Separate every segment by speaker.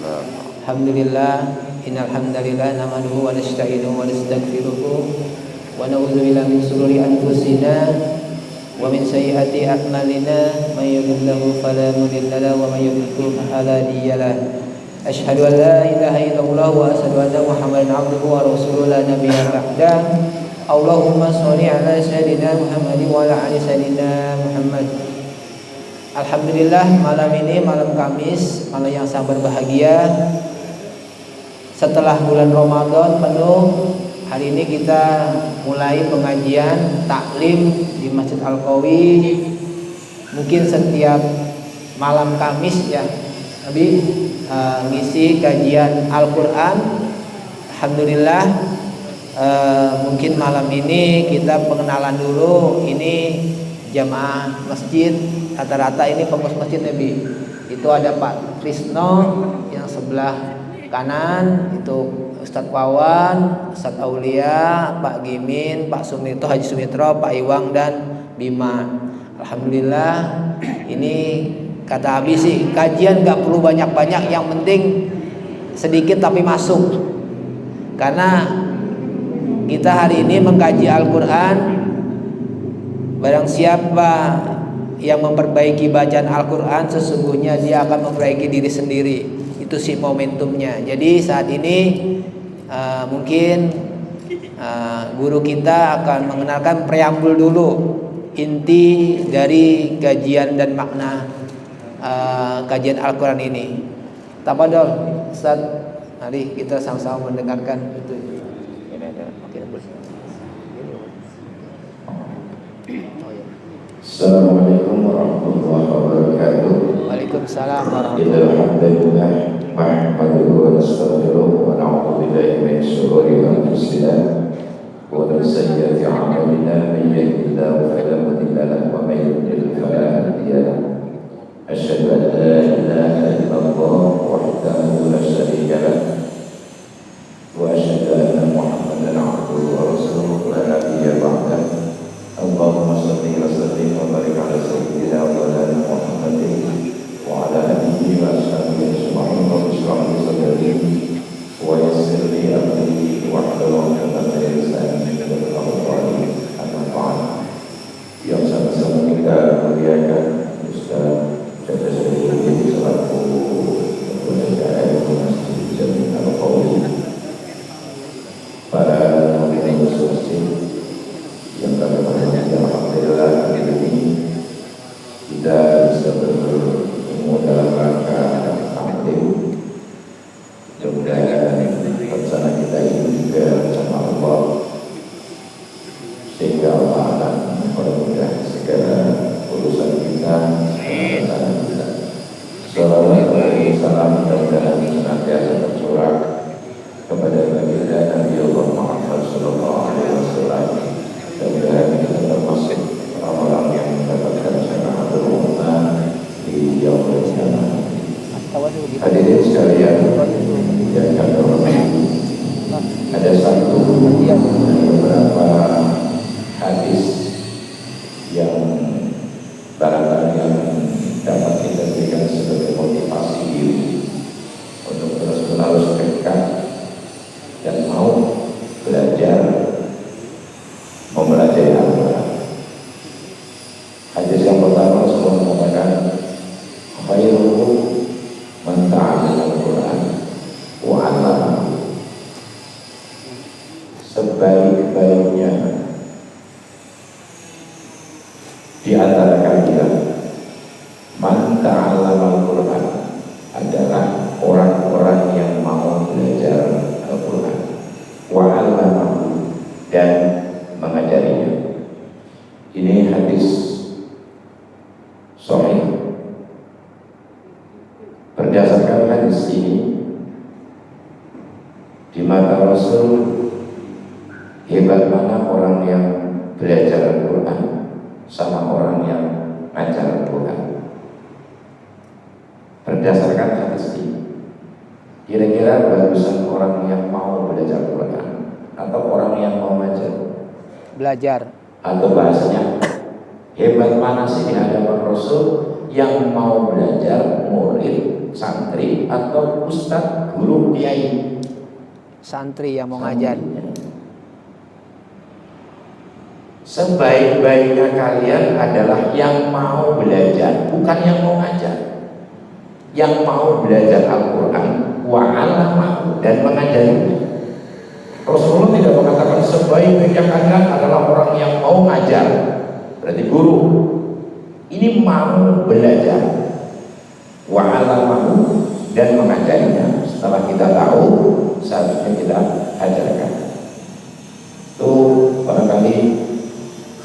Speaker 1: Alhamdulillah, innal hamdalillah nahmaduhu wa nasta'inuhu wa nastaghfiruh wa na'udzu billahi min shururi anfusina wa min sayyiati a'malina may yahdihillahu fala mudilla lahu wa may yudlil fala hadiya lahu. Asyhadu an la ilaha illallah wa asyhadu anna Muhammadan abduhu wa rasuluhu la nabiyya ba'dah. Allahumma sholli ala sayyidina Muhammad wa ala ali sayyidina Muhammad. Alhamdulillah, malam ini malam Kamis, malam yang sangat berbahagia. Setelah bulan Ramadan penuh, hari ini kita mulai pengajian taklim di Masjid Al-Qawi. Mungkin setiap malam Kamis ya, Nabi ngisi kajian Al-Quran. Alhamdulillah, mungkin malam ini kita pengenalan dulu. Ini jamaah masjid, rata-rata ini pengurus masjid Nabi. Itu ada Pak Krisno yang sebelah kanan, itu Ustadz Wawan, Ustadz Aulia, Pak Gimin, Pak Sumito, Haji Sumitro, Pak Iwang dan Bima. Alhamdulillah, ini kata Abi sih kajian gak perlu banyak-banyak, yang penting sedikit tapi masuk. Karena kita hari ini mengkaji Al-Quran, barang siapa yang memperbaiki bacaan Al-Quran, sesungguhnya dia akan memperbaiki diri sendiri. Itu sih momentumnya. Jadi saat ini mungkin guru kita akan mengenalkan preambul dulu, inti dari kajian dan makna kajian Al-Quran ini. Tafadhol Ustaz, mari kita sama-sama mendengarkan itu.
Speaker 2: Assalamualaikum warahmatullahi wabarakatuh.
Speaker 1: Waalaikumsalam warahmatullahi
Speaker 2: Alhamdulillah, nahmaduhu wa nastaghfiruh wa na'udzu billahi min shururi anfusina wa min sayyiati a'malina. Man yahdihillahu fala mudilla lahu wa man yudlil fala hadiya lahu. Asyhadu an la ilaha illallah wahdahu la syarika lahu wa asyhadu anna Muhammadan abduhu wa rasuluhu la nabiyya ba'dahu. Allahumma shalli wa sallim wa barik ala sayyidina wa maulana Muhammadin wa ala alihi wa ashabihi ajma'in. Wa bishrah li sadri wa yassir li amri wa hlul 'uqdatam min lisani yafqahu qawli. Amma ba'd. Yang sama-sama kita muliakan Ustaz Jaza Syarifudin selaku Ketua Masjid Jami Al-Qawi, para pengurus masjid yang kami hormati. Alhamdulillah, hari ini kita bisa bertemu dalam rangka taklim. Mudah-mudahan rencana kita ini juga bersama Allah, sehingga Allah akan mempermudah segala urusan kita, rencana kita. Salawat salam mudah-mudahan senantiasa tercurah kepada baginda Nabi Allah Muhammad sallallahu alaihi wasallam. Dan kita termasuk orang-orang yang mendapatkan syafaatul ummah di yaumul qiyamah. Hadirin sekalian yang kami hormati, ada satu dari beberapa hadis yang barangkali yang dapat kita berikan sebagai motivasi diri untuk terus-menerus tekad dan mau belajar mempelajari Al-Quran. Hadis yang pertama Rasulullah mengatakan, khairukum man ta'allama Al-Quran wa 'allamahu. Sebaik-baiknya di antara kalian man ta'allama Al-Quran adalah orang-orang yang mau belajar Al-Quran wa 'allamahu, dan mengajarinya. Ini hadis sahih. Berdasarkan hadis ini, di mata Rasul, hebat mana orang yang belajar Al-Quran sama orang yang ngajar Al-Quran. Berdasarkan hadis ini, kira-kira bagusan orang yang mau belajar Al-Quran atau orang yang mau ngajar?
Speaker 1: belajar.
Speaker 2: Atau bahasanya, hebat mana sih di hadapan Rasul yang mau belajar, murid, santri, atau atau ustadz, guru, kiai,
Speaker 1: Santri yang mau ngajar.
Speaker 2: Sebaik-baiknya kalian adalah yang mau belajar, bukan yang mau ngajar. Yang mau belajar Al-Quran wa'alamahu dan mengajarinya. Rasulullah tidak mengatakan sebaik-baiknya kalian adalah orang yang mau ngajar, berarti guru. Ini mau belajar wa'alamahu dan mengajarinya. Setelah kita tahu, seharusnya kita ajarkan. Itu barangkali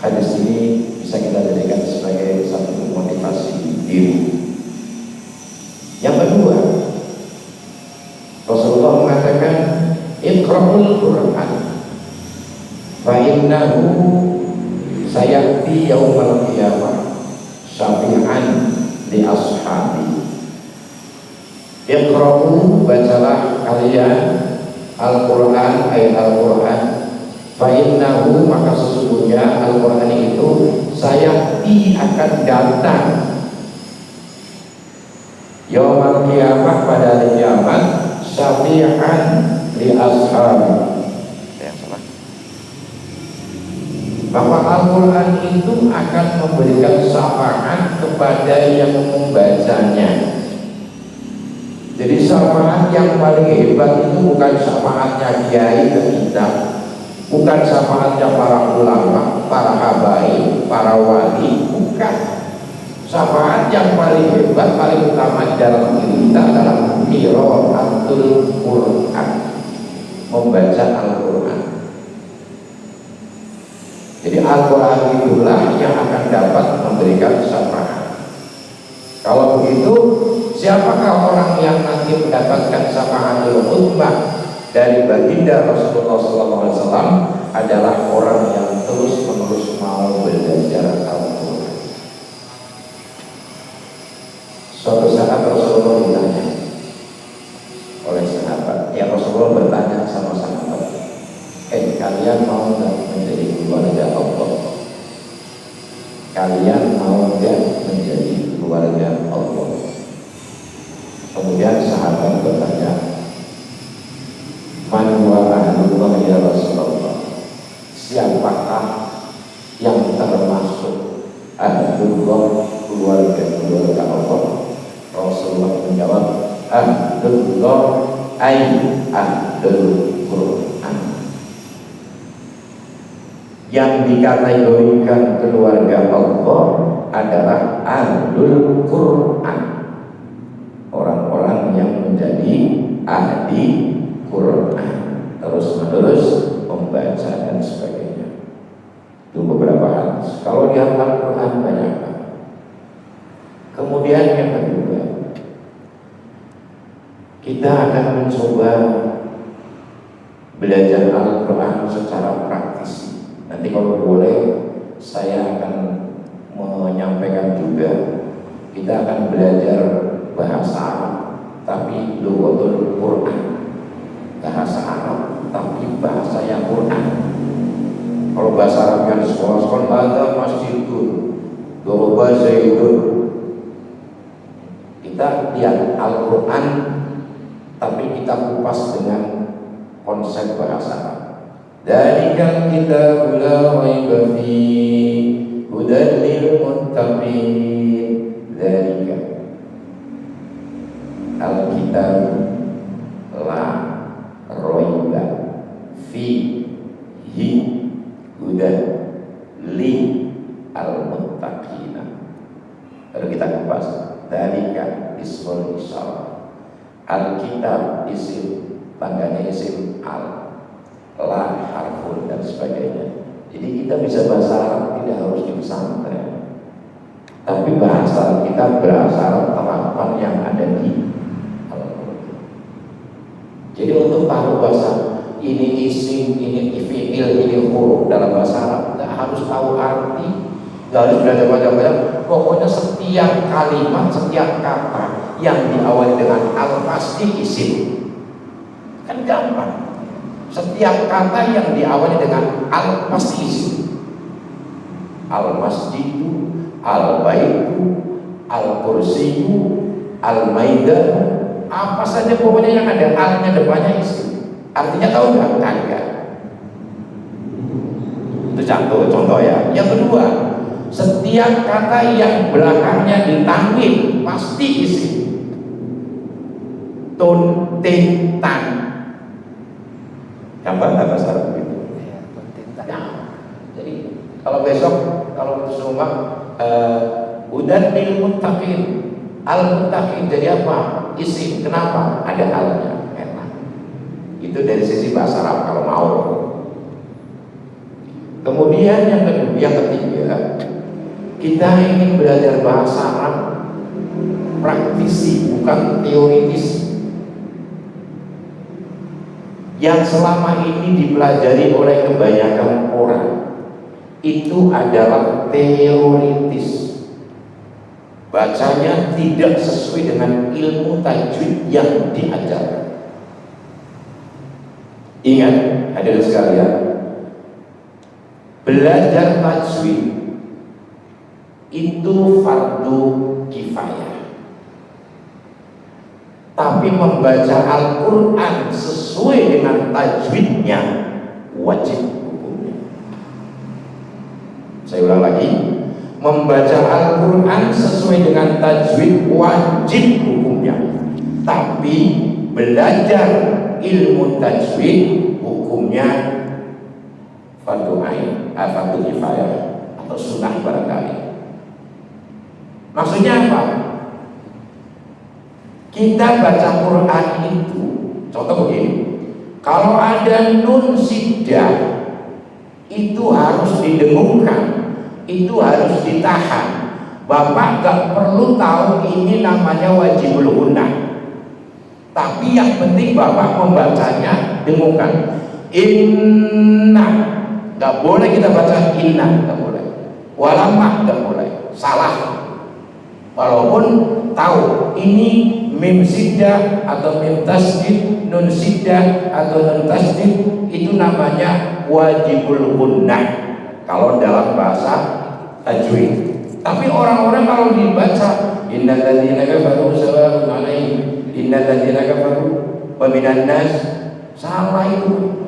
Speaker 2: hadis ini bisa kita jadikan sebagai satu motivasi diri. Yang kedua, Rasulullah mengatakan Iqra'ul Qur'an fa innahu sayati yaumal qiyamah syafi'an li ashabi. Iqra'u, bacalah kalian Al-Qur'an, ayat Al-Qur'an. Fa innahu, maka sesungguhnya Al-Qur'an itu sayati, akan datang yaumal qiyamah, pada hari kiamat, syafi'an li ashabi. Bahwa Al-Quran itu akan memberikan syafaat kepada yang membacanya. Jadi syafaat yang paling hebat itu bukan syafaatnya kiai dan kita, bukan syafaatnya para ulama, para habaib, para wali, bukan. Syafaat yang paling hebat, paling utama dalam diri kita adalah qiraatul Quran, membaca Al-Quran. Jadi Al-Quran itulah yang akan dapat memberikan syafaat. Kalau begitu, siapakah orang yang nanti mendapatkan syafaatul ummah dari baginda Rasulullah SAW? Adalah orang yang terus-menerus mau belajar Al-Quran. Suatu saat Rasulullah ditanya oleh sahabat, ya Rasulullah bertanya sama sahabat, kalian mau nggak menjadi keluarga Allah? Kalian mau nggak menjadi keluarga Allah? Kemudian sahabat bertanya, man wa ahlullah ya Rasulullah, siapakah yang termasuk ahlullah, keluarga Allah? Rasulullah menjawab, ahlullah ay ahlul Quran. Yang dikategorikan keluarga Allah adalah ahlul Quran, orang-orang yang menjadi ahli Quran, terus-menerus membaca dan sebagainya. Itu beberapa hadis. Kalau di Al-Quran banyak. Kemudian yang kedua, kita akan mencoba belajar Al-Quran secara praktis. Nanti kalau boleh saya akan menyampaikan juga, kita akan belajar bahasa Arab tapi lughatul Quran, bahasa Arab tapi bahasa yang Quran. Kalau bahasa Arab yang sekolah-sekolah ada masjidun, doroba zaidun. Kita lihat Al-Quran tapi kita kupas dengan konsep bahasa Arab. Dzalika kitabul la raiba fihi hudan lil muttaqin. Dzalika Al-Kitab la raiba fihi hudan lil al-muttaqin. Lalu kita kupas. Dzalika ismul isyarah. Al-Kitab isim, tangganya isim al, la harfun dan sebagainya. Jadi kita bisa bahasa Arab tidak harus di pesantren, tapi bahasa kita berasal terapan yang ada di Al-Quran. Jadi untuk tahu bahasa ini isim, ini fi'il, ini huruf dalam bahasa Arab, nggak harus tahu arti, nggak harus belajar banyak-banyak. Pokoknya setiap kalimat, setiap kata yang diawali dengan al pasti isim, kan gampang. Setiap kata yang diawali dengan al pasti isim. Al-masjidu, al-baitu, al-kursiyu, al-maidah, Apa saja pokoknya yang ada alnya depannya isim. Artinya tahu nggak? Ada. Itu contoh ya. Yang kedua, setiap kata yang belakangnya ditanwin pasti isim. Tun, tin, tan. Gambar nggak bahasa Arab itu?
Speaker 1: Iya, konten.
Speaker 2: Nah, jadi kalau besok kalau semua udan lil muttaqin, al muttaqin jadi apa? Isim. Kenapa? Ada alnya. Enak. Itu dari sisi bahasa Arab kalau mau. Kemudian yang ketiga, kita ingin belajar bahasa Arab praktisi, bukan teoritis. Yang selama ini dipelajari oleh kebanyakan orang itu adalah teoritis. Bacanya tidak sesuai dengan ilmu tajwid yang diajarkan. Ingat, hadirin sekalian, belajar tajwid itu fardu kifayah. Tapi membaca Al-Quran sesuai dengan tajwidnya wajib hukumnya. Saya ulang lagi, membaca Al-Quran sesuai dengan tajwid wajib hukumnya. Tapi belajar ilmu tajwid hukumnya fardu ain, fardu kifayah atau sunnah barangkali. Maksudnya apa? Kita baca Quran itu, contoh begini, kalau ada nun siddah itu harus didengungkan, itu harus ditahan. Bapak gak perlu tahu ini namanya wajibul gunnah, tapi yang penting Bapak membacanya dengungkan. Inna, gak boleh kita baca inna, gak boleh. Walamah gak boleh, salah. Walaupun tahu ini mim siddah atau mim tasdid, nun siddah atau nun tasdid, itu namanya wajibul gunnah kalau dalam bahasa tajwid. Tapi orang-orang kalau dibaca innal ladzina kafaru sawa'un 'alaihim innal ladzina kafaru wa minan nas, salah itu.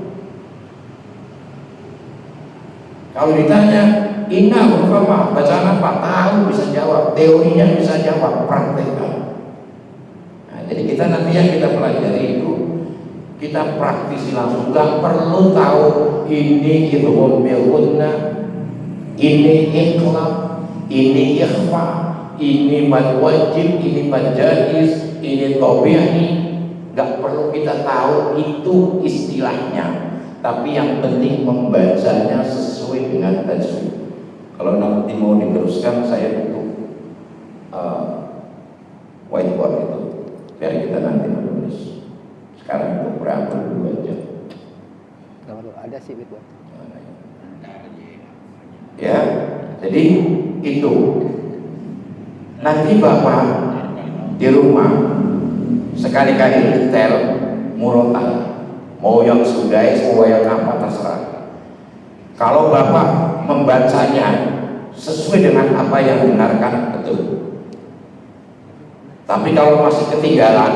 Speaker 2: Kalau ditanya inna huruf apa, bacaan apa, tahu, bisa jawab, teorinya bisa jawab, praktekkan. Nah, jadi kita nanti yang kita pelajari itu kita praktisi langsung, gak perlu tahu ini idgham bil gunnah, ini iqlab, ini ikhfa, ini mad wajib, ini mad jaiz, ini tabi'i. Gak perlu kita tahu itu istilahnya, tapi yang penting membacanya sesuai dengan tajwid. Kalau nanti mau diteruskan, saya butuh whiteboard itu biar kita nanti menulis. Sekarang itu berapa dulu aja.
Speaker 1: Ada sih whiteboard.
Speaker 2: Ya, jadi itu. Nanti Bapak di rumah sekali-kali detail murotal, mau yang sudais, mau yang apa terserah. Kalau Bapak membacanya sesuai dengan apa yang didengarkan, betul. Tapi kalau masih ketinggalan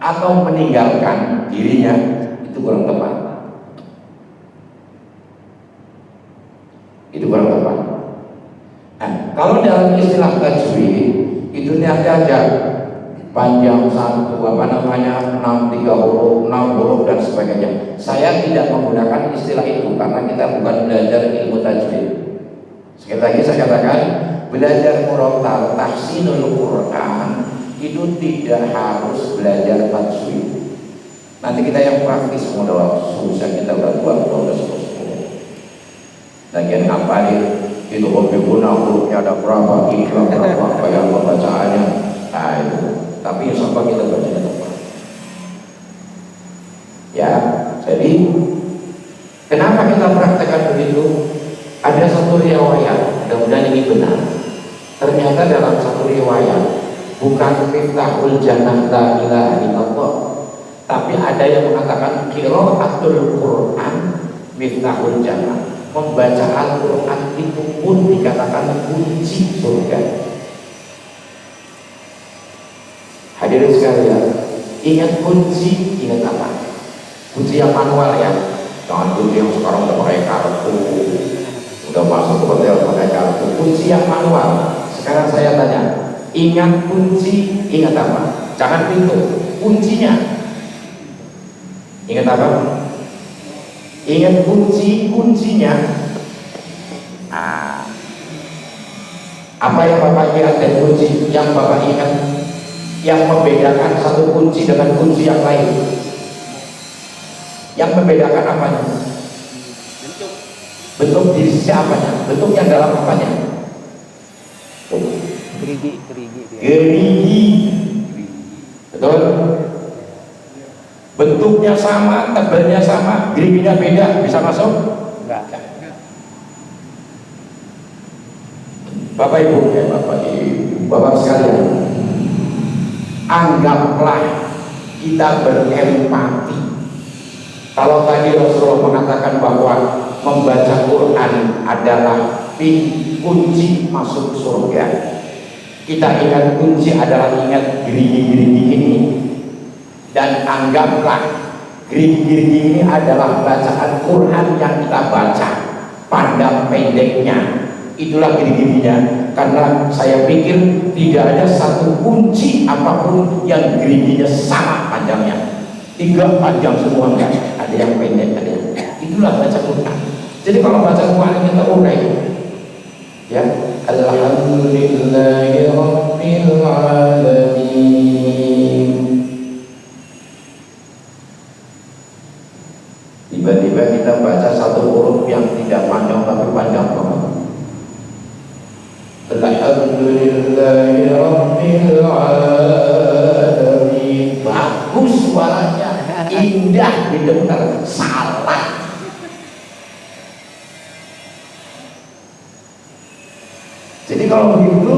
Speaker 2: atau meninggalkan dirinya, itu kurang tepat. Itu kurang tepat. Nah, kalau dalam istilah tajwid itu niatnya aja panjang satu, 6 huruf dan sebagainya. Saya tidak menggunakan istilah itu karena kita bukan belajar ilmu tajwid. Sekali lagi saya katakan, belajar murotal tahsinul Quran itu tidak harus belajar tajwid. Nanti kita yang praktis modal susah, kita udah 12 lagian ngapalin itu hobi-guna hurufnya ada berapa, ikhlas berapa, kayak pembacaannya. Nah itu. Tapi insya Allah kita bacanya tepat. Ya, jadi kenapa kita praktekkan begitu? Ada satu riwayat, mudah-mudahan ini benar. Ternyata dalam satu riwayat bukan miftahul jannah la ilaha illallah, tapi ada yang mengatakan qiraatul Quran miftahul jannah. Membaca Al-Quran itu pun dikatakan kunci surga. Hadirin sekalian, Ingat kunci, ingat apa? Kunci yang manual ya, jangan kunci yang sekarang udah pakai kartu, udah masuk ke hotel pakai kartu. Kunci yang manual. Sekarang saya tanya, ingat kunci, ingat apa? Jangan pintu, kuncinya. Ingat apa? Ingat kunci, kuncinya. Nah, apa yang Bapak ingat dari kunci? Yang Bapak ingat yang membedakan satu kunci dengan kunci yang lain? Yang membedakan apanya? Bentuk diri siapanya? Bentuk yang dalam apanya?
Speaker 1: Gerigi dia.
Speaker 2: Gerigi. Betul? Bentuknya sama, tebalnya sama, geriginya beda, bisa masuk?
Speaker 1: Enggak.
Speaker 2: Bapak Ibu, Bapak sekalian, anggaplah kita berempati. Kalau tadi Rasulullah mengatakan bahwa membaca Quran adalah kunci masuk surga, kita ingat kunci adalah ingat gerigi-gerigi ini, dan anggaplah gerigi-gerigi ini adalah bacaan Quran yang kita baca pada pendeknya. Itulah gerigi-geriginya, karena saya pikir tidak ada satu kunci apapun yang geriginya sama panjangnya. 3 panjang semua, enggak ada yang pendek, ada yang itulah baca Quran. Jadi kalau baca Quran kita urai ya, alhamdulillahi rabbil alamin. Tiba-tiba kita baca satu huruf yang tidak panjang tapi panjang banget. Alhamdulillahi rabbil alamin. Bagus suaranya, indah didengar, salah. Jadi kalau begitu,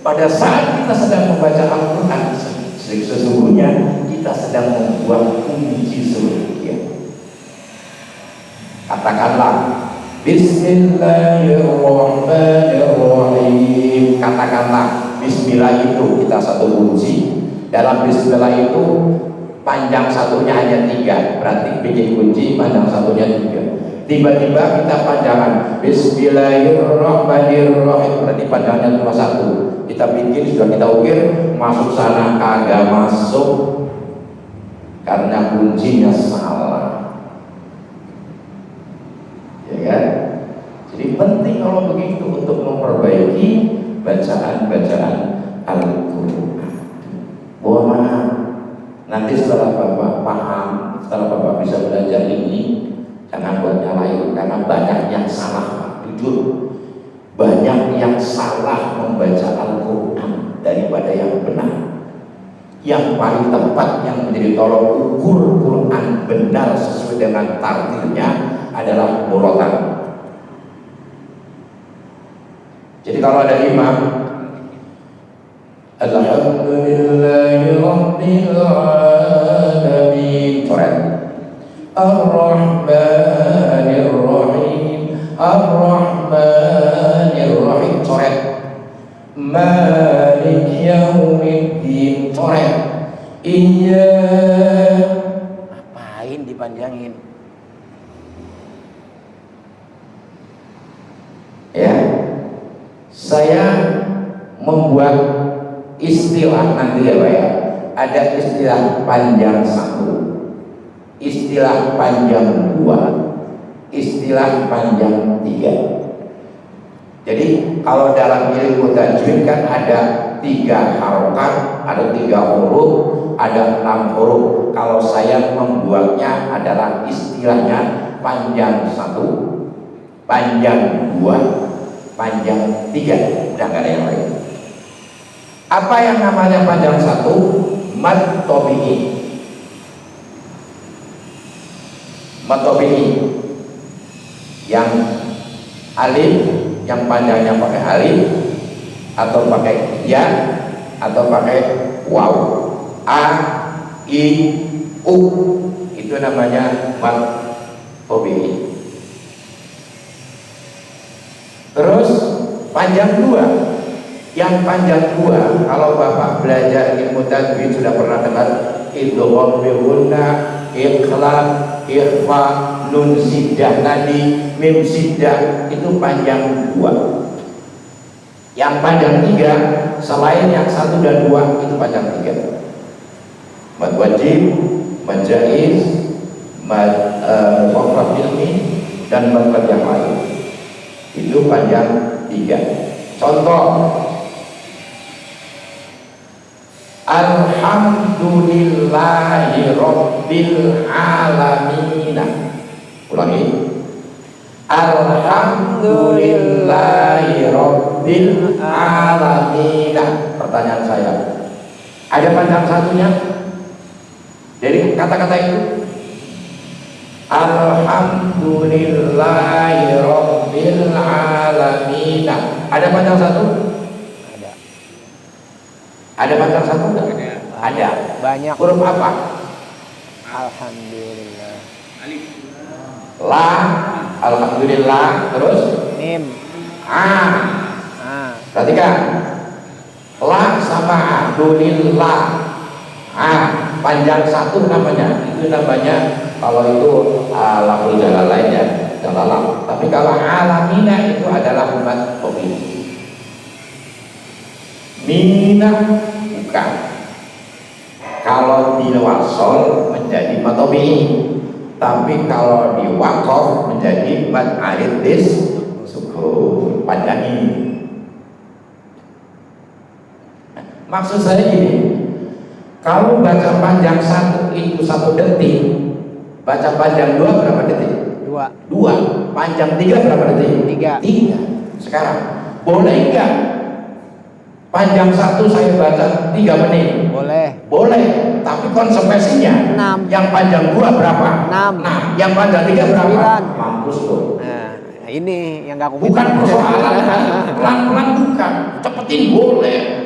Speaker 2: pada saat kita sedang membaca Al-Quran, sesungguhnya kita sedang membuat kunci surga. Katakanlah Bismillahirrahmanirrahim. Katakanlah Bismillah itu kita satu kunci. Dalam Bismillah itu panjang satunya hanya 3, berarti bikin kunci panjang satunya 3. Tiba-tiba kita panjangan Bismillahirrahmanirrahim, berarti panjangnya cuma 1. Kita bikin, sudah kita ukir, masuk sana kagak masuk karena kuncinya salah. Ya kan? Jadi penting kalau begitu untuk memperbaiki bacaan-bacaan Al-Quran. Mohon maaf, nanti setelah Bapak paham, setelah Bapak bisa belajar ini, jangan buat nyalain, karena banyak yang salah. Jujur, banyak yang salah membaca Al-Quran daripada yang benar. Yang paling tepat, yang menjadi tolok ukur Quran benar sesuai dengan tartilnya adalah murotal. Jadi kalau ada imam, alhamdulillahi rabbil alamin, coret. Ar-Rahmanir Rahim, Ar-Rahmanir Rahim, coret. Malik Yaumiddin, coret. Iya.
Speaker 1: Ngapain dipanjangin?
Speaker 2: Ya, saya membuat istilah nanti ya Pak ya. Ada istilah panjang 1, istilah panjang 2, istilah panjang 3. Jadi kalau dalam ilmu tajwid kan ada 3 harokat, ada 3 huruf, ada 6 huruf. Kalau saya membuatnya adalah istilahnya panjang 1, panjang 2, panjang 3, udah gak ada yang lain. Apa yang namanya panjang 1? Mad tabi'i. Mad tabi'i yang alif, yang panjangnya pakai alif atau pakai ya atau pakai waw. A, I, U, itu namanya mad tabi'i. Terus panjang 2, yang panjang 2 kalau Bapak belajar ilmu tajwid sudah pernah dengar idgham bi gunna, ikhlas, ikhfa, nun siddah tadi, mim siddah itu panjang 2. Yang panjang 3 selain yang 1 dan 2 itu panjang 3. Mad wajib, mad jaiz, mad mukhafaf ilmi, dan mad yang lain itu panjang 3. Contoh, alhamdulillahi rabbil alamin. Ulangi, alhamdulillahi rabbil alamin. Pertanyaan saya, ada panjang satunya dari kata-kata itu? Alhamdulillahi rabbil alamin. Ada panjang satu? Ada panjang satu enggak? Ada.
Speaker 1: Banyak.
Speaker 2: Huruf apa?
Speaker 1: Alhamdulillah.
Speaker 2: La, alhamdulillah, terus
Speaker 1: Mim.
Speaker 2: Perhatikan. La sama alhamdulillah. Panjang satu namanya. Itu namanya, kalau itu lafzul jalalain ya, jalalah. Tapi kalau alamina itu adalah umat tobi. Mina bukan. Kalau di wasol menjadi matobi, tapi kalau di waqaf menjadi mad arid dis sukun. Pandangi. Maksud saya gini, kalau baca panjang 1 itu 1 detik, baca panjang 2 berapa detik? 2. Panjang 3 berapa detik? 3. Sekarang boleh enggak panjang 1 saya baca 3 menit? Boleh, tapi konsekuensinya
Speaker 1: 6.
Speaker 2: Yang panjang 2 berapa? 6. Yang panjang 3 berapa?
Speaker 1: 9.
Speaker 2: Mampus tuh.
Speaker 1: Nah, ini yang gak aku
Speaker 2: Bukan persoalan pelan-pelan, bukan, cepetin boleh.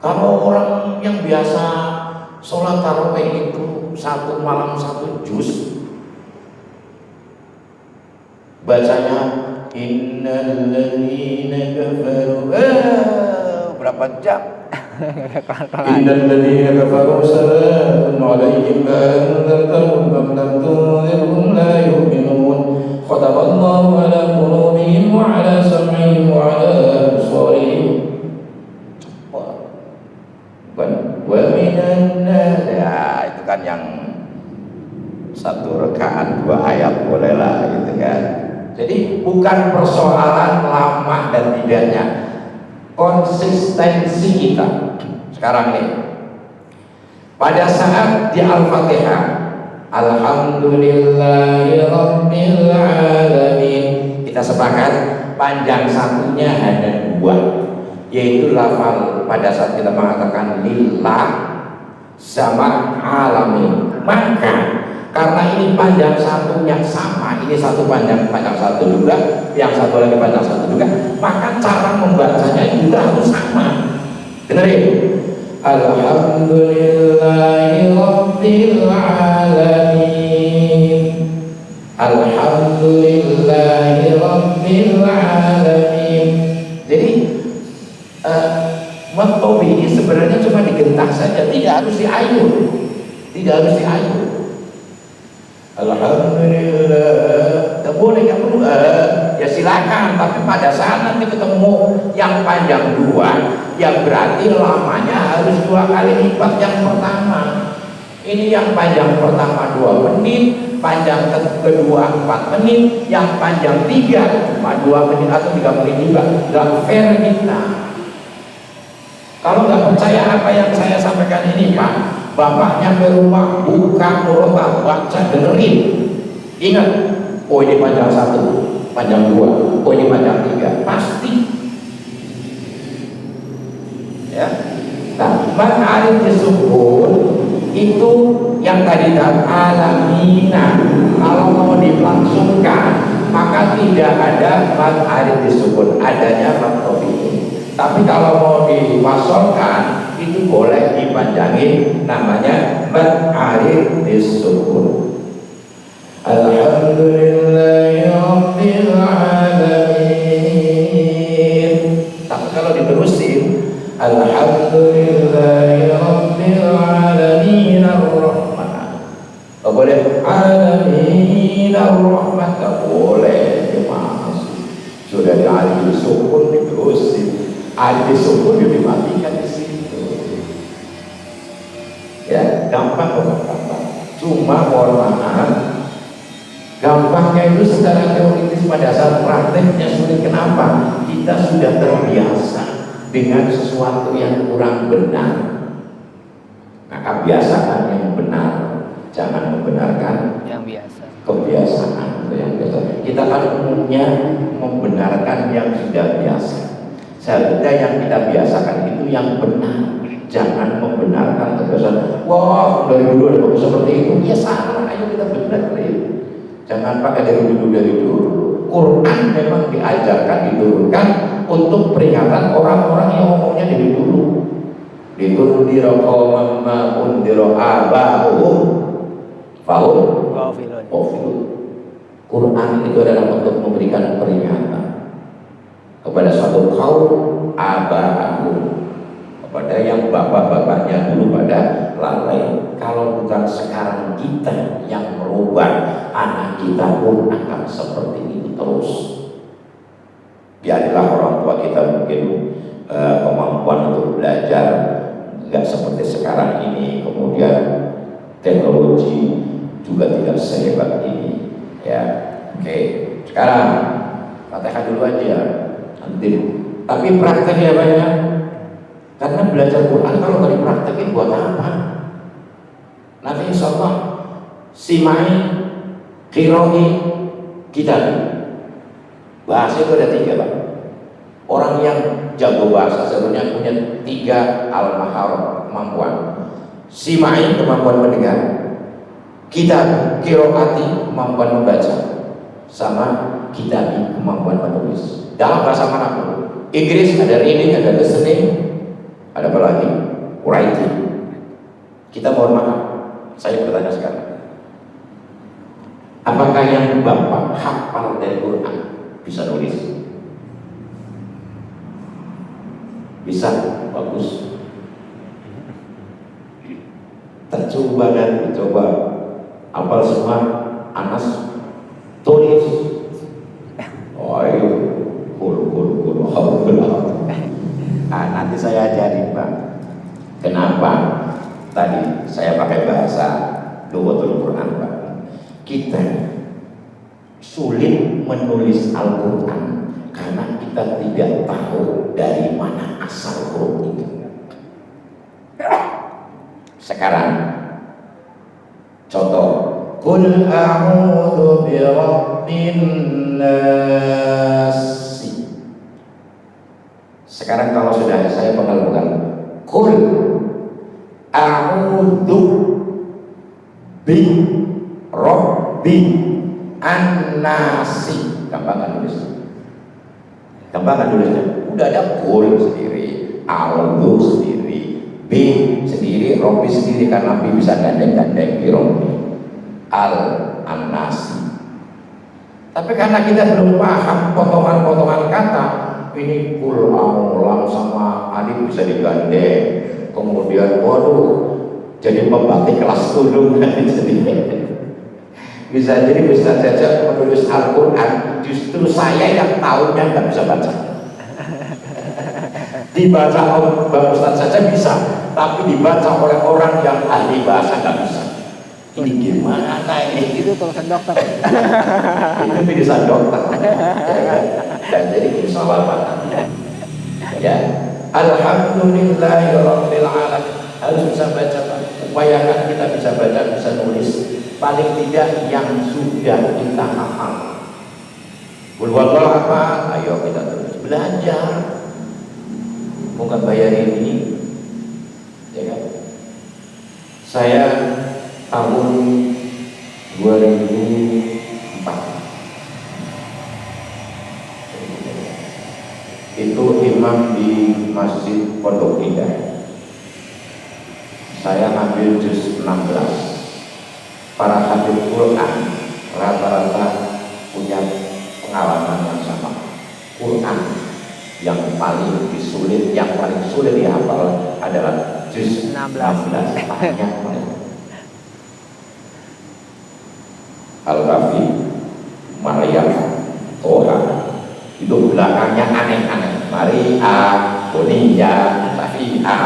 Speaker 2: Kalau orang yang biasa sholat tarawih itu 1 malam 1 juz, bacanya innal ladzina kafaru, berapa jam? Innal ladzina kafaru salamun alaihim anzartahum am lam tunzirhum la yu'minun. Khatamallahu ala qulubihim wa ala sam'ihim wa ala absarihim. Wa minan nas, ya itu kan yang 1 rakaat 2 ayat bolehlah gitu kan. Jadi bukan persoalan lama dan tidaknya, konsistensi kita. Sekarang nih, pada saat di Al-Fatihah, alhamdulillahi rabbil alamin, kita sepakat panjang satunya hanya 2, yaitu lafal pada saat kita mengatakan lillah sama alamin. Maka karena ini panjang satunya sama, ini satu panjang satu juga, yang satu lagi panjang satu juga, maka cara membacanya juga harus sama. Dengerin, alhamdulillahi rabbil alamin, alhamdulillahi rabbil alamin. Jadi matobi ini sebenarnya cuma digentak saja, tidak harus diayun, Alhamdulillah, tak boleh, nggak perlu ya silakan. Tapi pada saat nanti ketemu yang panjang 2, yang berarti lamanya harus 2 kali lipat yang pertama. Ini yang panjang pertama 2 menit, panjang kedua 4 menit, yang panjang 3 cuma 2 menit atau 3 menit juga. Nggak fair kita. Kalau nggak percaya apa yang saya sampaikan ini, Pak, Bapak nyampe rumah, buka murotal, baca, dengerin. Ingat, oh ini panjang 1, panjang 2, oh ini panjang 3, pasti. Ya. Nah, mad arid disukun itu yang tadi alamina. Kalau mau dilangsungkan, maka tidak ada mad arid disukun, adanya mad tobi. Tapi kalau mau diwasolkan, itu boleh dipanjangin, namanya mad arid disukun. Alhamdulillahi rabbil alamin. Tapi kalau diterusin, alhamdulillah Alhamdulillahi Rabbil Alamin Ar-Rahman. Gak boleh Alamin Ar-Rahman, gak boleh. Gimana sih? Sudah di alif sukun diterusin, alif sukun dimatikan di situ. Ya, gampang kok, gampang. Cuma mohon maaf, gampangnya itu secara teoritis, pada saat prakteknya sulit. Kenapa? Kita sudah terbiasa dengan sesuatu yang kurang benar. Maka biasakan yang benar, jangan membenarkan
Speaker 1: yang biasa.
Speaker 2: kebiasaan yang biasa. Kita kan umumnya membenarkan yang sudah biasa. Seharusnya yang kita biasakan itu yang benar, jangan membenarkan kebiasaan. Wah, dari dulu ada bagus seperti itu. Ya salah, ayo kita benar. Jangan pakai dari dulu. Quran memang diajarkan, diturunkan untuk peringatan orang-orang yang ngomongnya dari dulu. Ditundira qauman ma undira aba'uhum fahum ghafilun. Quran itu adalah untuk memberikan peringatan kepada suatu kaum aba'uhum, kepada yang bapak-bapaknya dulu pada lalai. Kalau bukan sekarang kita yang merubah, anak kita pun akan seperti itu terus. Biarlah orang tua kita mungkin kemampuan untuk belajar nggak seperti sekarang ini, kemudian teknologi juga tidak sehebat ini, ya. Oke, sekarang Fatihah dulu aja nanti, tapi prakteknya banyak. Karena belajar Quran kalau nggak dipraktekin buat apa? Nanti insya Allah simai, kiroi, kita bahasa itu ada 3, Pak. Orang yang jago bahasa sebenarnya punya 3 al-mahar kemampuan. Simai, kemampuan mendengar, kitab, kiroati, kemampuan membaca, sama kitabi, kemampuan menulis dalam bahasa manapun. Inggris ada reading, ada listening, ada apa lagi? Writing. Kita mohon maaf, saya bertanya sekarang, apakah yang Bapak hafal dari Quran bisa nulis? Bisa, bagus. Tercoba dan coba hafal semua. Anas tulis. Oh iya, nanti saya ajarin, Pak. Kenapa tadi saya pakai bahasa Lugatul Quran, Pak? Kita sulit menulis Al-Quran karena kita tidak tahu dari mana asal huruf itu. Sekarang contoh, Qul a'udzu birabbin nas. Sekarang kalau sudah saya pengalukan, Qul a'udzu bi rabbi an-nasi. Gampang kan nulisnya? Gampang kan nulisnya? Udah ada Qul sendiri, a'udzu sendiri, bi sendiri, rabbi sendiri, karena bi bisa gandeng-gandeng bi rabbi an-nasi. Tapi karena kita belum paham potongan-potongan kata, ini kul lam sama alif bisa digandeng, kemudian waduh jadi pembatik kelas tulung. Bisa jadi bisa saja menulis Al-Quran, justru saya yang tahunya nggak bisa baca. Dibaca oleh Bang Ustaz saja bisa, tapi dibaca oleh orang yang ahli bahasa nggak bisa. Ini gimana ini?
Speaker 1: Itu tulisan dokter.
Speaker 2: Itu tulisan dokter. Dan jadi insya Allah, ya, Alhamdulillahirabbil alamin. Harus bisa baca, Pak. Upayakan kita bisa baca, bisa nulis. Paling tidak yang sudah kita hafal. Berbuatlah apa? Ayo kita terus belajar. Bukan bayar ini, ya kan? Saya tahun 2004 itu imam di Masjid Pondok Indah. Saya ambil juz 16. Para hafiz Quran rata-rata punya pengalaman yang sama. Quran yang paling sulit dihafal adalah juz 16 panjang banget. Al-Kahfi, Maryam, Toha, itu belakangnya aneh-aneh. Maria, Bonia, Safi'a,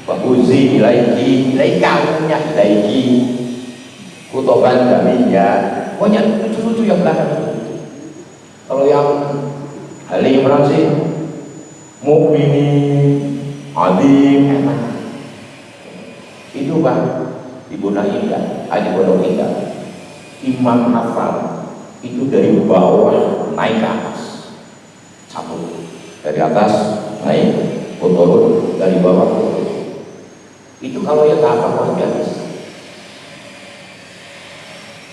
Speaker 2: Wabuzi, Ilaiki, Ilaiki, Kutoban, Damiya, pokoknya lucu-lucu yang belakang. Kalau yang Ali Imran sih Mukmini, Adim, itu Bang Ibu Naida, Adik Pondok Indah, Imam Hafal itu dari bawah naik ke atas, satu dari atas naik, turun dari bawah turun. Itu kalau ya tahap luar biasa.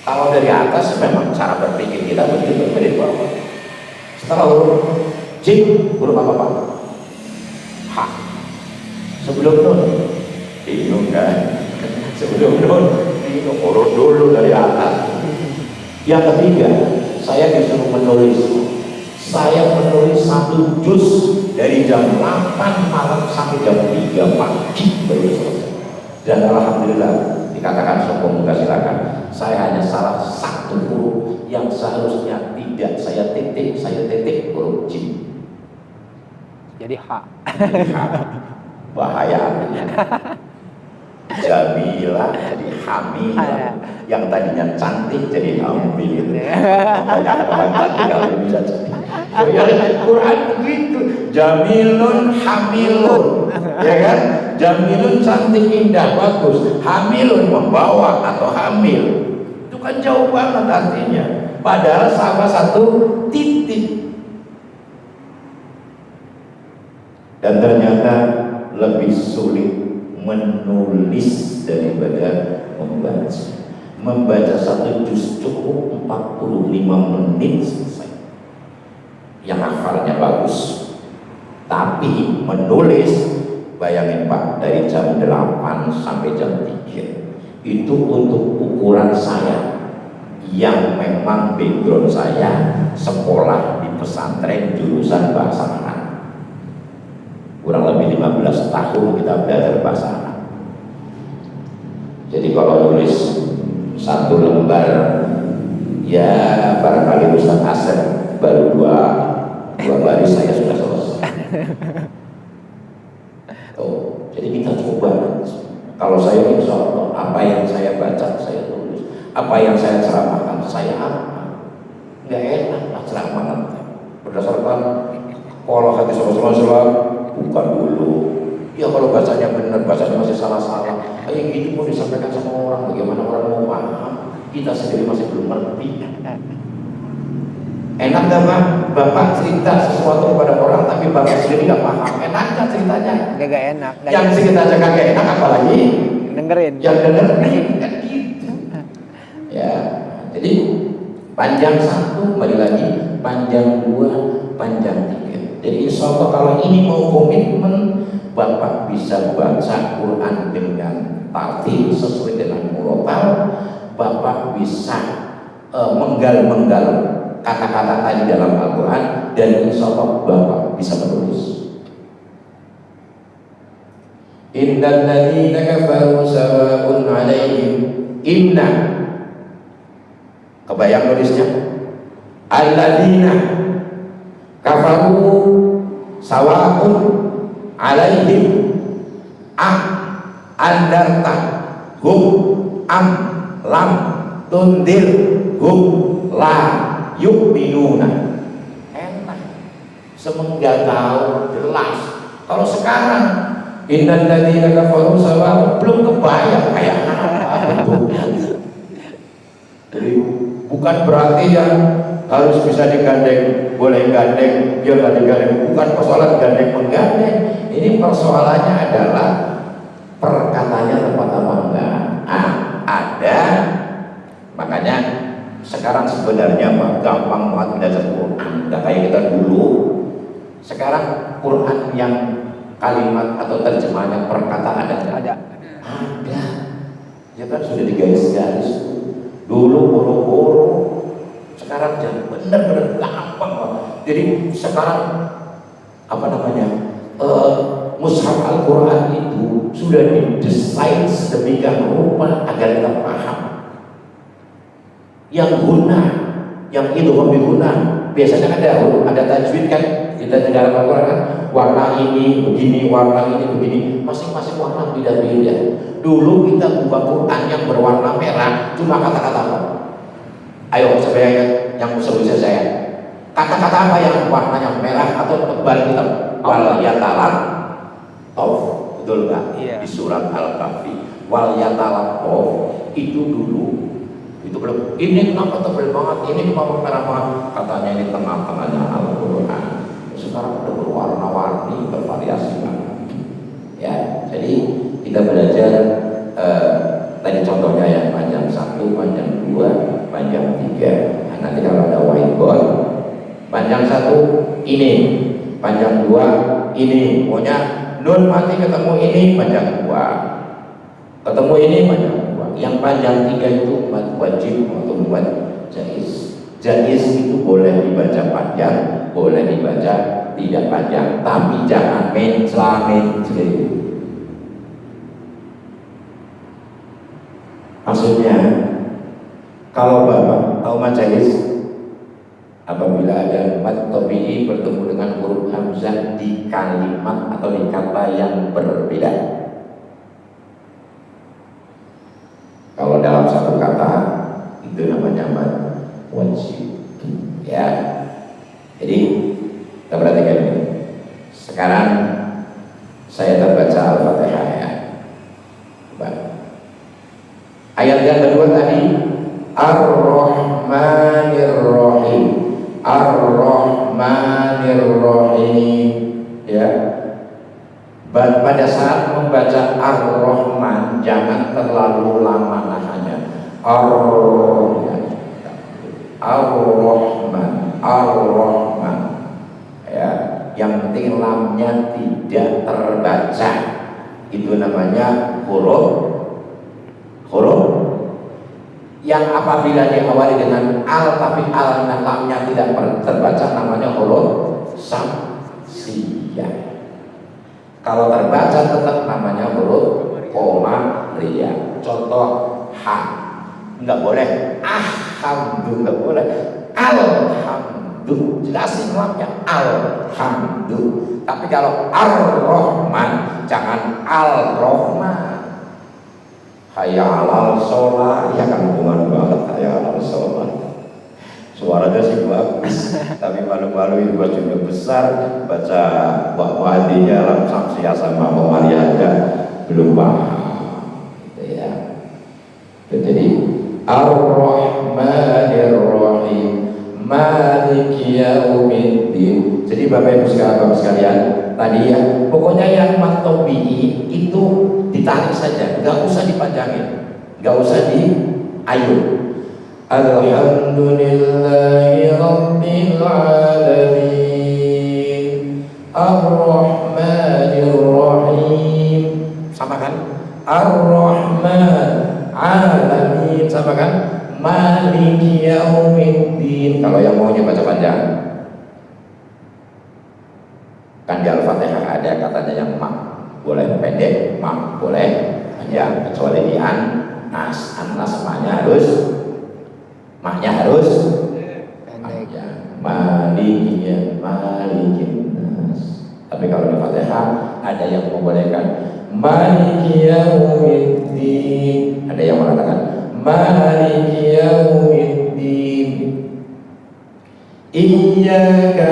Speaker 2: Kalau dari atas memang cara berpikir kita begitu dari bawah. Setelah huruf jim, huruf apa? Ha. Sebelum nun, bingung kan? Sebelum nun, bingung. Urut dulu dari atas. Yang ketiga, saya disuruh menulis. Saya menulis 1 juz dari jam 8 malam sampai jam 3 pagi baru selesai. Dan alhamdulillah dikatakan sombong enggak silakan. Saya hanya salah 1 huruf yang seharusnya tidak saya titik huruf jim.
Speaker 1: Jadi H.
Speaker 2: Bahaya artinya. Jamila jadi Hamilah, yang tadinya cantik jadi hamil. Banyak orang cantik kalau bisa cantik. Al-Quran begitu, Jamilun Hamilun, ya kan? Jamilun cantik, indah, bagus. Hamilun membawa atau hamil, itu kan jauh banget artinya. Padahal sama 1 titik. Dan ternyata lebih sulit menulis daripada membaca. Membaca 1 juz cukup 45 menit selesai. Yang hafalnya bagus. Tapi menulis, bayangin Pak, dari jam 8 sampai jam 3. Itu untuk ukuran saya yang memang background saya sekolah di pesantren jurusan bahasa Arab. Kurang lebih 15 tahun kita belajar bahasa Arab. Jadi kalau nulis 1 lembar, ya barangkali Ustaz Asep baru dua baris saya sudah selesai. Oh, jadi kita coba. Kalau saya insya Allah, apa yang saya baca saya tulis, apa yang saya ceramahkan saya apa. Nggak enak lah ceramah berdasarkan kalau hadis Rasulullah. Bukan dulu. Ya kalau bahasanya benar, bahasanya masih salah-salah. Kayak gitu mau disampaikan sama orang, bagaimana orang mau paham? Kita sendiri masih belum ngerti. Enak gak Bapak cerita sesuatu kepada orang tapi Bapak sendiri gak paham? Enak gak ceritanya?
Speaker 1: Gak enak.
Speaker 2: Yang cerita aja kagak enak, apalagi
Speaker 1: dengerin.
Speaker 2: Yang dengerin kan gitu. Ya, jadi panjang 1, kembali lagi, panjang 2, panjang 3. Jadi insya Allah kalau ini mau komitmen, Bapak bisa baca Quran dengan tartil sesuai dengan murotal. Bapak bisa menggal-menggal kata-kata tadi dalam Al-Quran, dan insya Allah Bapak bisa menulis. Innal ladzina kafaru sawa'un 'alaihim inna. Kebayang nulisnya? Alladzina kafaru sawa'un 'alaihim andarta hum am lam tundir hum la yu'minuna. Enak, semenjak tahu jelas. Kalau sekarang innal ladzina kafaru sawa'un belum kebayang kayak apa. Jadi bukan berarti yang harus bisa digandeng, boleh gandeng, dia nggak digandeng. Bukan persoalan gandeng menggandeng. Ini persoalannya adalah perkataannya tepat apa enggak. Ada. Makanya sekarang sebenarnya Pak, gampang banget belajar Quran. Nggak kayak kita dulu. Sekarang Quran yang kalimat atau terjemahannya perkataan ada. Ya kan sudah digaris-garis. Dulu boro-boro, sekarang jadi benar-benar gampang. Jadi sekarang apa namanya, mushaf Al-Quran itu sudah didesain sedemikian rupa agar kita paham. Yang guna, yang itu guna, biasanya ada tajwid kan, kita dengar Al-Quran kan, warna ini begini, warna ini begini, masing-masing warna beda-beda. Dulu kita buka Quran yang berwarna merah cuma kata-kata apa? Ayo saya yang usul saya. Kata-kata apa yang warnanya merah atau tebal hitam? Wal yatalam tof, betul nggak?
Speaker 1: Iya.
Speaker 2: Di surat Al-Kahfi. Wal yatalam tof itu dulu itu belum. Ini kenapa tebal banget? Ini kenapa merah banget? Katanya ini tengah-tengahnya Al-Quran. Sekarang udah berwarna-warni, bervariasi banget. Ya, jadi kita belajar tadi contohnya yang panjang 1, panjang 2, panjang 3. Nah, nanti kalau ada whiteboard, panjang 1 ini, panjang 2 ini. Pokoknya nun mati ketemu ini panjang 2, ketemu ini panjang 2. Yang panjang 3 itu wajib untuk buat jaiz. Jaiz itu boleh dibaca panjang, boleh dibaca tidak panjang, tapi jangan mencelamin. Maksudnya, kalau Bapak tahu majelis, apabila ada mat tabi'i bertemu dengan huruf hamzah di kalimat atau di kata yang berbeda. Kalau dalam satu kata itu namanya mat wajib. Ya, jadi kita perhatikan ini. Sekarang saya terbaca Al-Fatihah ya. Ayat yang kedua tadi Ar-Rahmanir Rahim. Ar-Rahmanir Rahim. Ya. Pada saat membaca Ar-Rahman jangan terlalu lama nahannya. Ar-Rahman. Ar-Rahman. Ya, yang penting lamnya tidak terbaca. Itu namanya huruf yang apabila diawali dengan al tapi al lamnya tidak terbaca namanya huruf samsiyah. Kalau terbaca tetap namanya huruf komariyah. Contoh ha, nggak boleh alhamdulillah, nggak boleh alhamdulillah, jelasin lamnya alhamdulillah. Tapi kalau ar-Rahman jangan al-Rahman. Hayya alal sholat, ya kan hubungan banget hayya alal sholat. Suaranya sih bagus, tapi malu-malu itu bajunya besar, baca wadinya alam samsiyah sama Maria aja belum paham. Gitu ya. Jadi Ar-Rahmanir Rahim, Maliki Yaumiddin. Jadi Bapak Ibu sekalian, tadi ya, pokoknya yang maktobi itu ditarik saja, nggak usah dipanjangin, nggak usah diayun. Alhamdulillahi Rabbil Alamin Ar-Rahmanir Rahim. Sama kan? Ar-Rahman Alamin. Sama kan? Maliki Yaumiddin. Kalau yang maunya baca panjang, kan di Al-Fatihah ada katanya yang mak boleh pendek, mak boleh panjang, kecuali di An-Nas. An-Nas maknya harus panjang. Malikin Nas. Tapi kalau di Fatihah ada yang membolehkan Maliki Yaumiddin, ada yang mengatakan Maliki Yaumiddin. Iyyaka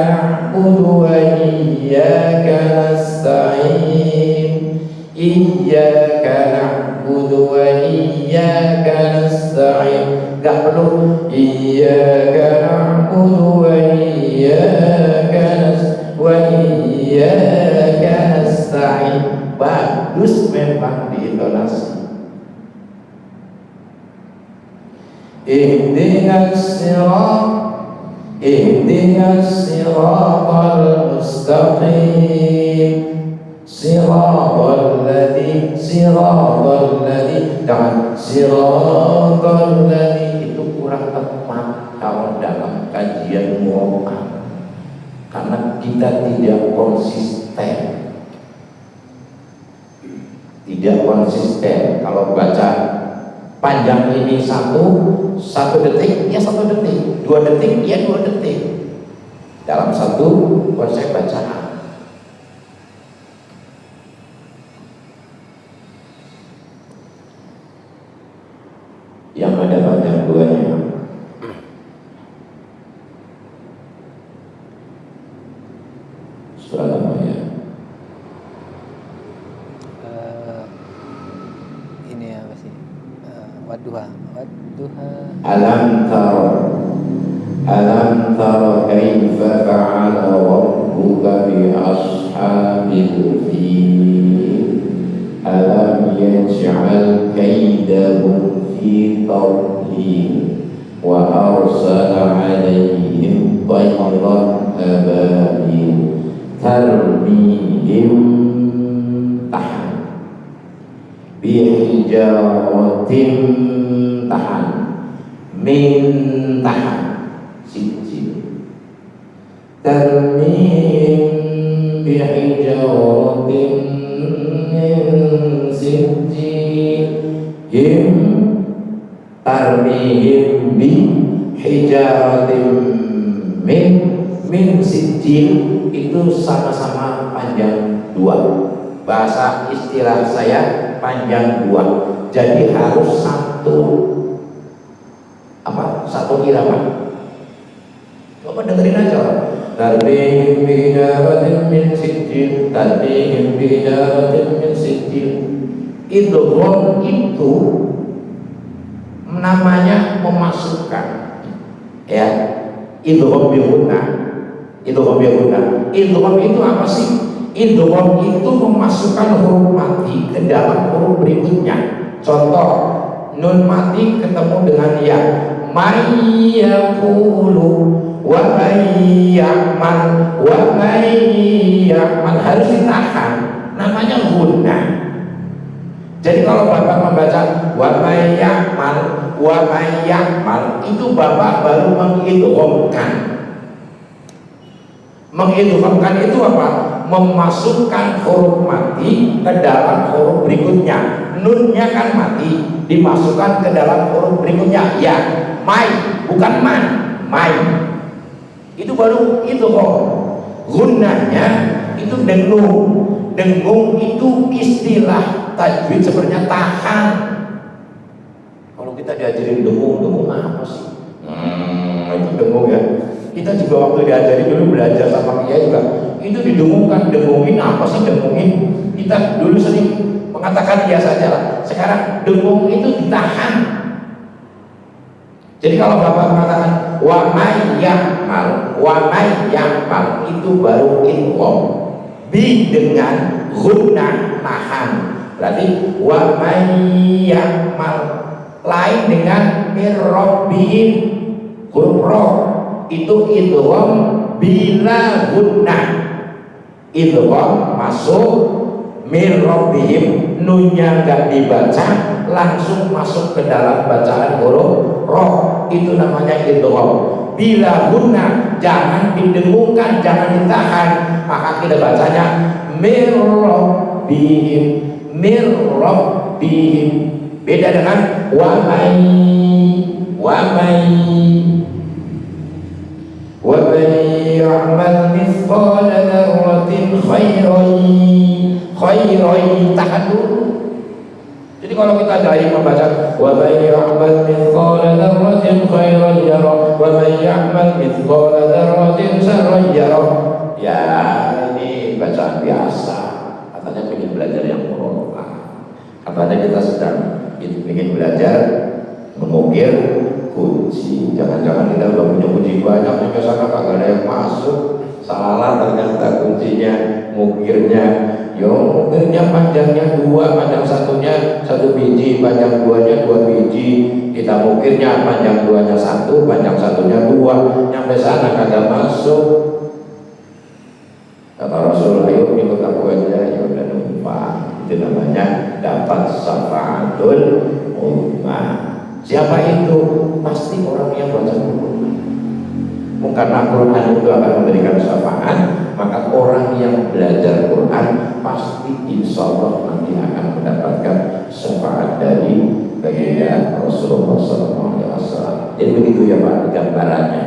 Speaker 2: na'budu wa iyyaka nasta'in. Iyyaka na'budu wa iyyaka nasta'in. Gak perlu iyyaka na'budu wa iyyaka nasta'in. Bagus memang diintonasi. Ihdinas siratal mustaqim. Siratal ladzi dan siratal ladzi itu kurang tepat kalau dalam kajian murokkab. Karena kita tidak konsisten. Tidak konsisten. Kalau baca panjang ini satu detik, ya 1 detik, 2 detik, ya 2 detik dalam satu konsep bacaan. Yang ada panjang duanya. Surah namanya.
Speaker 1: Ini apa sih? Wadduha.
Speaker 2: Alam tara kaifa fa'ala rabbuka bi ashabil fil. Alam yaj'al kaidahum fi tadlil wa arsala 'alaihim tayran ababil tarmihim bihijaratin min sijil tarmihim bihijaratin min sijil tarmihim bihijaratin min sijil. Itu sama-sama panjang 2. Bahasa istilah saya panjang 2. Jadi harus satu irama. Coba dengerin aja. Tarbihim bijaratin min sijil, tarbihim bijaratin min sijil. Idgham itu namanya memasukkan, ya. Idgham bighunna. Idgham itu apa sih? Idgham itu memasukkan huruf mati ke dalam huruf berikutnya. Contoh, nun mati ketemu dengan ya. May yaqulu wa may ya'mal harus ditahan. Namanya gunnah. Jadi kalau Bapak membaca wa may ya'mal itu Bapak baru mengidghamkan. Mengidghamkan itu apa? Memasukkan huruf mati ke dalam huruf berikutnya. Nunnya kan mati, dimasukkan ke dalam huruf berikutnya. Ya, may, bukan man, may. Itu baru idgham. Gunnahnya itu dengung. Dengung itu istilah tajwid sebenarnya tahan. Kalau kita diajarin dengung apa sih? Itu dengung ya. Kita juga waktu diajari dulu belajar sama Kiai juga itu didengungkan. Dengungin apa sih dengungin? Kita dulu sering mengatakan iya saja lah. Sekarang dengung itu ditahan. Jadi kalau Bapak mengatakan wa may ya'mal itu baru idgham. Bi dengan gunnah nahan. Berarti wa may ya'mal lain dengan mir rabbihim huruf ra itu idgham bila gunnah. Idgham masuk mir rabbihim, nunnya enggak dibaca, langsung masuk ke dalam bacaan huruf ra. Itu namanya idgham. Bila gunnah, jangan didengungkan, jangan ditahan, maka kita bacanya mir rabbihim. Beda dengan wa may ya'mal mithqala dzarratin khairan tahan dulu. Jadi kalau kita dari membaca wa may ya'mal mithqala dzarratin khairan yarah wa may ya'mal mithqala dzarratin syarran yarah, ya ini bacaan biasa. Katanya ingin belajar yang Quran, katanya kita sedang ingin belajar mengukir kunci. Jangan-jangan kita udah punya kunci banyak, sampai sana kagak ada yang masuk. Salah ternyata kuncinya, mukirnya. Mukirnya panjangnya 2, panjang satunya 1 biji, panjang 2-nya 2 biji. Kita mukirnya panjang 2-nya 1, panjang satunya 2. Nyampe sana kagak masuk. Kata Rasul, ayo ikut aku aja. Ya udah numpang. Itu namanya dapat syafaatul ummah. Siapa itu? Pasti orang yang baca Quran. Karena Quran itu akan memberikan syafaat, Maka orang yang belajar Quran pasti insya Allah nanti akan mendapatkan syafaat dari baginda Rasulullah SAW. Jadi begitu ya Pak gambarannya.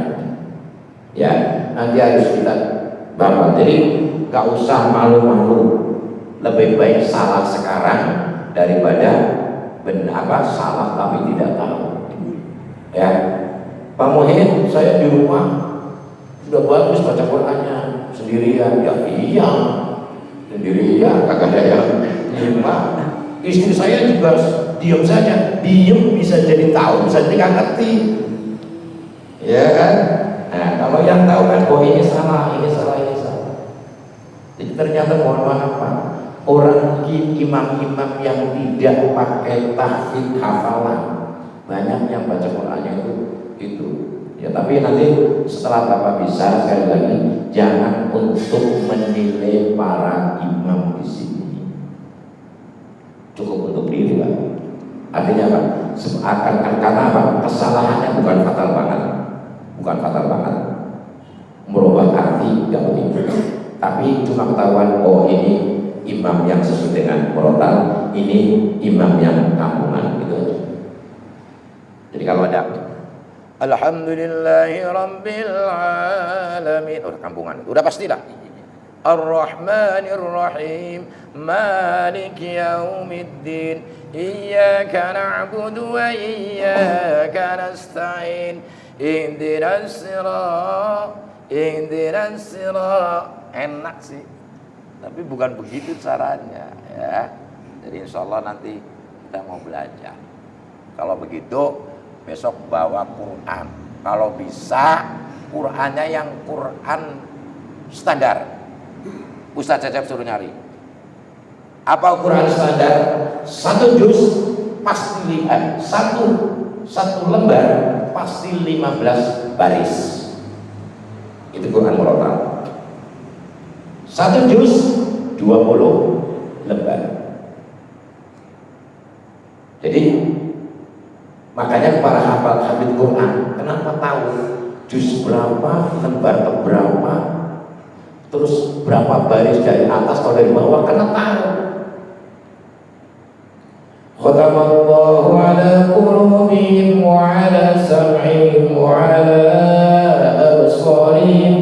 Speaker 2: Ya, nanti harus kita bapak. Jadi gak usah malu-malu. Lebih baik salah sekarang daripada salah tapi tidak tahu. Ya, Pak Muhyiddin, saya di rumah sudah bagus baca Qurannya sendirian. Ya iya, sendirian, kagak ada yang terima. Istri saya juga diam saja, diam bisa jadi tahu, bisa jadi nggak ngerti. Ya kan? Nah, kalau yang tahu kan, oh ini salah, ini salah, ini salah. Jadi ternyata mohon maaf Pak, orang imam-imam yang tidak pakai tahfidz hafalan, banyak yang baca Qurannya itu. Ya, tapi nanti setelah Bapak bisa, sekali lagi jangan untuk menilai para imam di sini, cukup untuk diri Pak. Artinya Pak, karena apa? Kesalahannya bukan fatal banget, merubah arti nggak begitu. Tapi cuma ketahuan, oh ini imam yang sesuai dengan murotal, ini imam yang kampungan, gitu aja. Jadi kalau ada Alhamdulillahi Rabbil Alamin, udah kampungan, udah pastilah. Ar-Rahmanir Rahim, Maliki Yaumiddin, Iyyaka na'budu wa iyyaka nasta'in, Ihdinas sirat. Enak sih, tapi bukan begitu caranya ya. Jadi insya Allah nanti kita mau belajar. Kalau begitu besok bawa Quran. Kalau bisa Qurannya yang Quran standar. Ustaz Cecep suruh nyari. Apa Quran standar? Satu juz pasti satu lembar pasti 15 baris. Itu Quran murotal. Satu juz 20 lembar. Jadi makanya para hafid Quran kenapa tahu juz berapa, lembar berapa, terus berapa baris dari atas atau dari bawah, karena tahu. Khatamallahu ala qulubihim wa ala sam'ihim wa ala absarihim.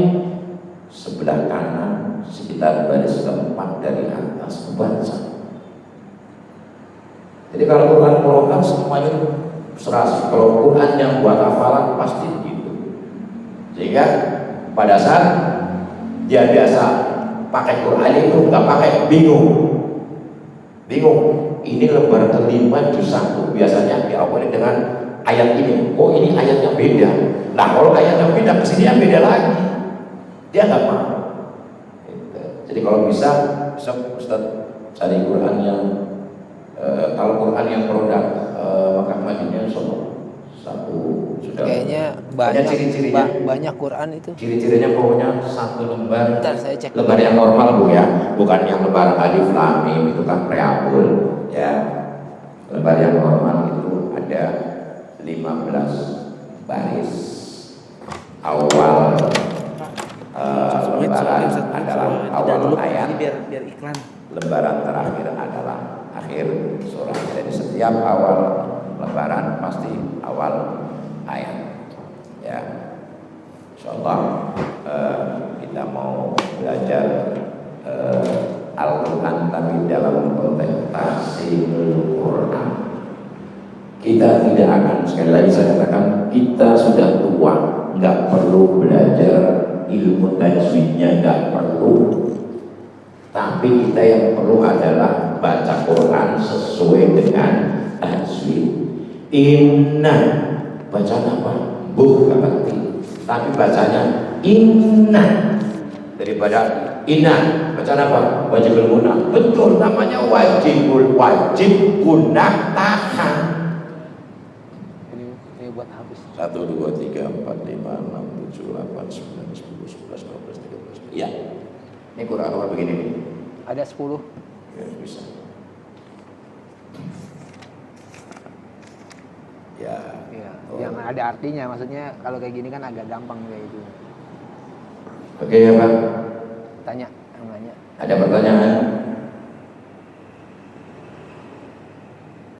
Speaker 2: Sebelah kanan sekitar baris keempat dari atas baca. Jadi kalau Quran murotal semuanya serasi. Kalau Quran yang buat hafalan pasti begitu. Sehingga pada saat dia biasa pakai Quran itu nggak pakai, bingung. Ini lembar kelima juz 1 biasanya diawali dengan ayat ini. Oh ini ayatnya beda. Nah kalau ayatnya beda kesini beda lagi. Dia nggak mau. Jadi kalau bisa Ustaz cari Quran yang kalau Quran yang produk maka majunya satu sudah.
Speaker 1: Kayaknya banyak Quran itu.
Speaker 2: Ciri-cirinya pokoknya satu lembar.
Speaker 1: Bentar, saya cek.
Speaker 2: Lembar yang normal Bu ya, bukan yang lembar alif lam mim itu kan preambul ya. Lembar yang normal itu ada 15 baris. Awal lembaran adalah awal ayat.
Speaker 1: Biar iklan.
Speaker 2: Lembaran terakhir adalah akhir surah. Jadi setiap awal lembaran pasti awal ayat. Ya, insyaallah kita mau belajar Al-Quran tapi dalam konteks tafsirul Quran. Kita tidak akan, sekali lagi saya katakan, kita sudah tua, nggak perlu belajar ilmu tajwidnya, nggak perlu. Tapi kita yang perlu adalah baca Quran sesuai dengan tajwid. Inna, bacaan apa? Bukan berarti, tapi bacanya inna. Daripada inna, bacaan apa? Wajibul guna. Betul, namanya wajib guna tahan.
Speaker 1: Ini buat habis.
Speaker 2: 1, 2, 3, 4, 5, 6, 7, 8, 9, 10, 11, 12, 13. Iya. Ini Quran nomor begini nih.
Speaker 1: Ada 10.
Speaker 2: Ya, bisa. Ya.
Speaker 1: Iya, yang ada artinya, maksudnya kalau kayak gini kan agak gampang kayak itu.
Speaker 2: Oke ya Pak.
Speaker 1: tanya, nanya.
Speaker 2: Ada pertanyaan?